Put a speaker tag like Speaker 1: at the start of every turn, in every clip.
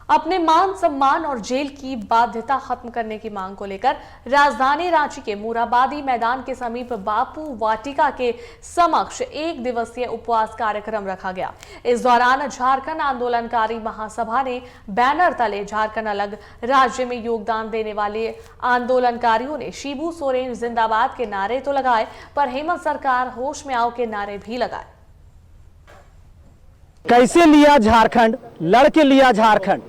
Speaker 1: अपने मान सम्मान और जेल की बाध्यता खत्म करने की मांग को लेकर राजधानी रांची के मोरहाबादी मैदान के समीप बापू वाटिका के समक्ष 1 दिवसीय उपवास कार्यक्रम रखा गया। इस दौरान झारखंड आंदोलनकारी महासभा ने बैनर तले झारखंड अलग राज्य में योगदान देने वाले आंदोलनकारियों ने शिबू सोरेन जिंदाबाद के नारे तो लगाए, पर हेमंत सरकार होश में आओ के नारे भी लगाए।
Speaker 2: कैसे लिया झारखंड, लड़के लिया झारखंड।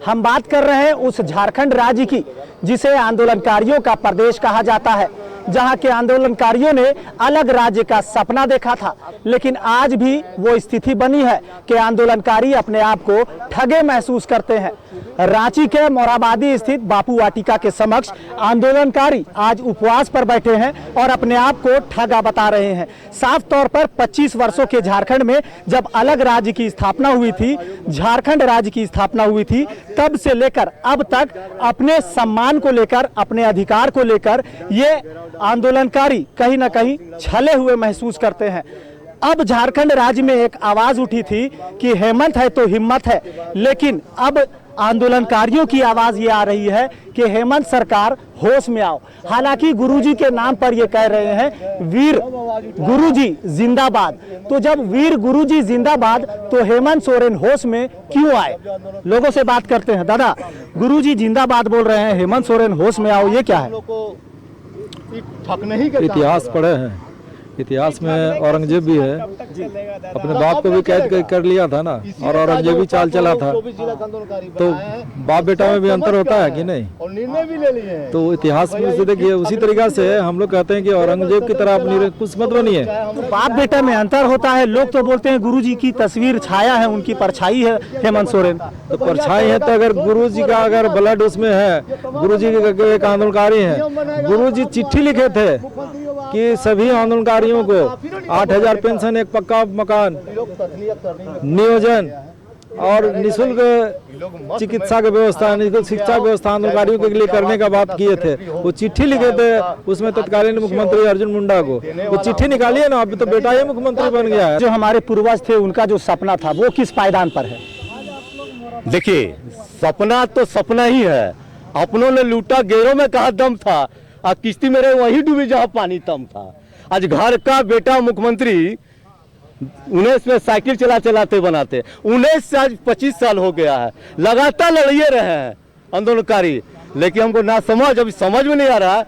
Speaker 2: हम बात कर रहे हैं उस झारखंड राज्य की जिसे आंदोलनकारियों का प्रदेश कहा जाता है, जहां के आंदोलनकारियों ने अलग राज्य का सपना देखा था, लेकिन आज भी वो स्थिति बनी है कि आंदोलनकारी अपने आप को ठगे महसूस करते हैं। रांची के मोरहाबादी स्थित बापू वाटिका के समक्ष आंदोलनकारी आज उपवास पर बैठे हैं और अपने आप को ठगा बता रहे हैं। साफ तौर पर 25 वर्षों के झारखंड में जब अलग राज्य की स्थापना हुई थी, झारखंड राज्य की स्थापना हुई थी, तब से लेकर अब तक अपने सम्मान को लेकर, अपने अधिकार को लेकर ये आंदोलनकारी कहीं ना कहीं छले हुए महसूस करते हैं। अब झारखंड राज्य में एक आवाज उठी थी कि हेमंत है तो हिम्मत है, लेकिन अब आंदोलनकारियों की आवाज ये आ रही है कि हेमंत सरकार होश में आओ। हालांकि गुरुजी के नाम पर ये कह रहे हैं वीर गुरुजी जिंदाबाद। तो जब वीर गुरुजी जिंदाबाद तो हेमंत सोरेन होश में क्यों आए? लोगों से बात करते हैं। दादा, गुरुजी जिंदाबाद बोल रहे हैं, हेमंत सोरेन होश में आओ, ये क्या है?
Speaker 3: इतिहास पढ़े हैं, इतिहास में औरंगजेब भी है, अपने बाप को भी कैद कर लिया था ना, और औरंगजेब भी चाल चला था। तो बाप बेटा में भी अंतर होता है कि नहीं? और निर्णय भी ले लिए। तो इतिहास में से देखिए, उसी तरीका से हम लोग कहते हैं कि औरंगजेब की तरह अपनी कुछ मत बनिए।
Speaker 2: तो बाप बेटा में अंतर होता है। लोग तो बोलते हैं गुरुजी की तस्वीर छाया है, उनकी परछाई है हेमंत सोरेन।
Speaker 3: तो परछाई है, तो अगर गुरुजी का अगर ब्लड उसमें है, गुरुजी के एक आंदोलनकारी है, गुरुजी चिट्ठी लिखे थे कि सभी आंदोलनकारियों को 8,000 पेंशन, एक पक्का मकान, नियोजन और निःशुल्क चिकित्सा की व्यवस्था, निःशुल्क शिक्षा व्यवस्था आंदोलनकारियों के लिए करने का बात किए थे। वो चिट्ठी लिखे थे, उसमें तत्कालीन मुख्यमंत्री अर्जुन मुंडा को वो चिट्ठी निकालिए ना, अभी तो बेटा ही मुख्यमंत्री बन गया है।
Speaker 2: जो हमारे पूर्वज थे, उनका जो सपना था वो किस पायदान पर है?
Speaker 4: देखिए, सपना तो सपना ही है। अपनों ने लूटा, गैरों में कहा दम था, और किश्ती मेरे वही डूबी जहां पानी तम था। आज घर का बेटा मुख्यमंत्री 19 में साइकिल चलाते बनाते, 19 से आज 25 साल हो गया है। लगातार लड़िए रहे हैं आंदोलनकारी, लेकिन हमको ना समझ में नहीं आ रहा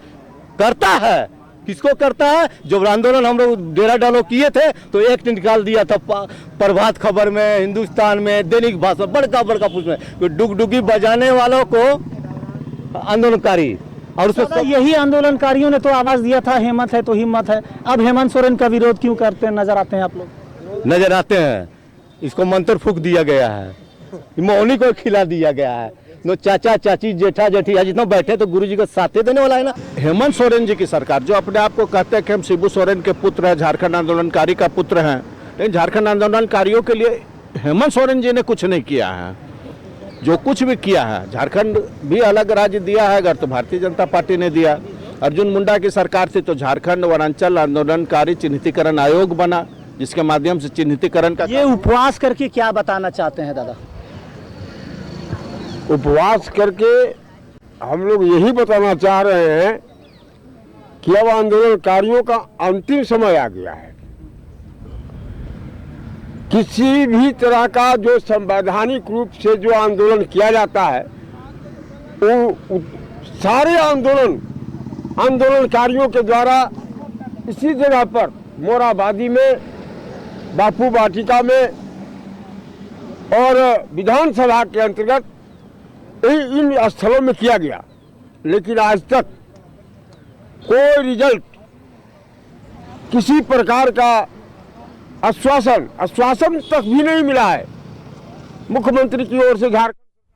Speaker 4: करता है किसको करता है। जब आंदोलन हम लोग डेरा डालो किए थे तो एक्ट निकाल दिया था प्रभात खबर में, हिंदुस्तान में, दैनिक भाषा, बड़का पुष्प में, डुगडुगी बजाने वालों को आंदोलनकारी। और उसमें
Speaker 2: यही आंदोलनकारियों ने तो आवाज दिया था हेमंत है तो हिम्मत है। अब हेमंत सोरेन का विरोध क्यों करते हैं? नजर आते हैं आप लोग?
Speaker 4: नजर आते हैं। इसको मंत्र फूक दिया गया है, मौनी को खिला दिया गया है। नो चाचा चाची जेठा जेठी आज इतना बैठे तो गुरुजी को साथे देने वाला है ना।
Speaker 5: हेमंत सोरेन जी की सरकार, जो अपने आप को कहते हैं कि हम शिबू सोरेन के पुत्र हैं, झारखंड आंदोलनकारी का पुत्र हैं, लेकिन झारखंड आंदोलनकारियों के लिए हेमंत सोरेन जी ने कुछ नहीं किया है। जो कुछ भी किया है, झारखंड भी अलग राज्य दिया है अगर तो भारतीय जनता पार्टी ने दिया। अर्जुन मुंडा की सरकार थी तो झारखंड वनांचल आंदोलनकारी चिन्हितीकरण आयोग बना, जिसके माध्यम से चिन्हितीकरण का।
Speaker 2: ये उपवास करके क्या बताना चाहते हैं दादा?
Speaker 6: उपवास करके हम लोग यही बताना चाह रहे हैं कि अब आंदोलनकारियों का अंतिम समय आ गया है। किसी भी तरह का जो संवैधानिक रूप से जो आंदोलन किया जाता है, वो सारे आंदोलनकारियों के द्वारा इसी जगह पर मोरहाबादी में, बापू वाटिका में और विधानसभा के अंतर्गत इन स्थलों में किया गया, लेकिन आज तक कोई रिजल्ट, किसी प्रकार का आश्वासन तक भी नहीं मिला है मुख्यमंत्री की ओर से झारखंड।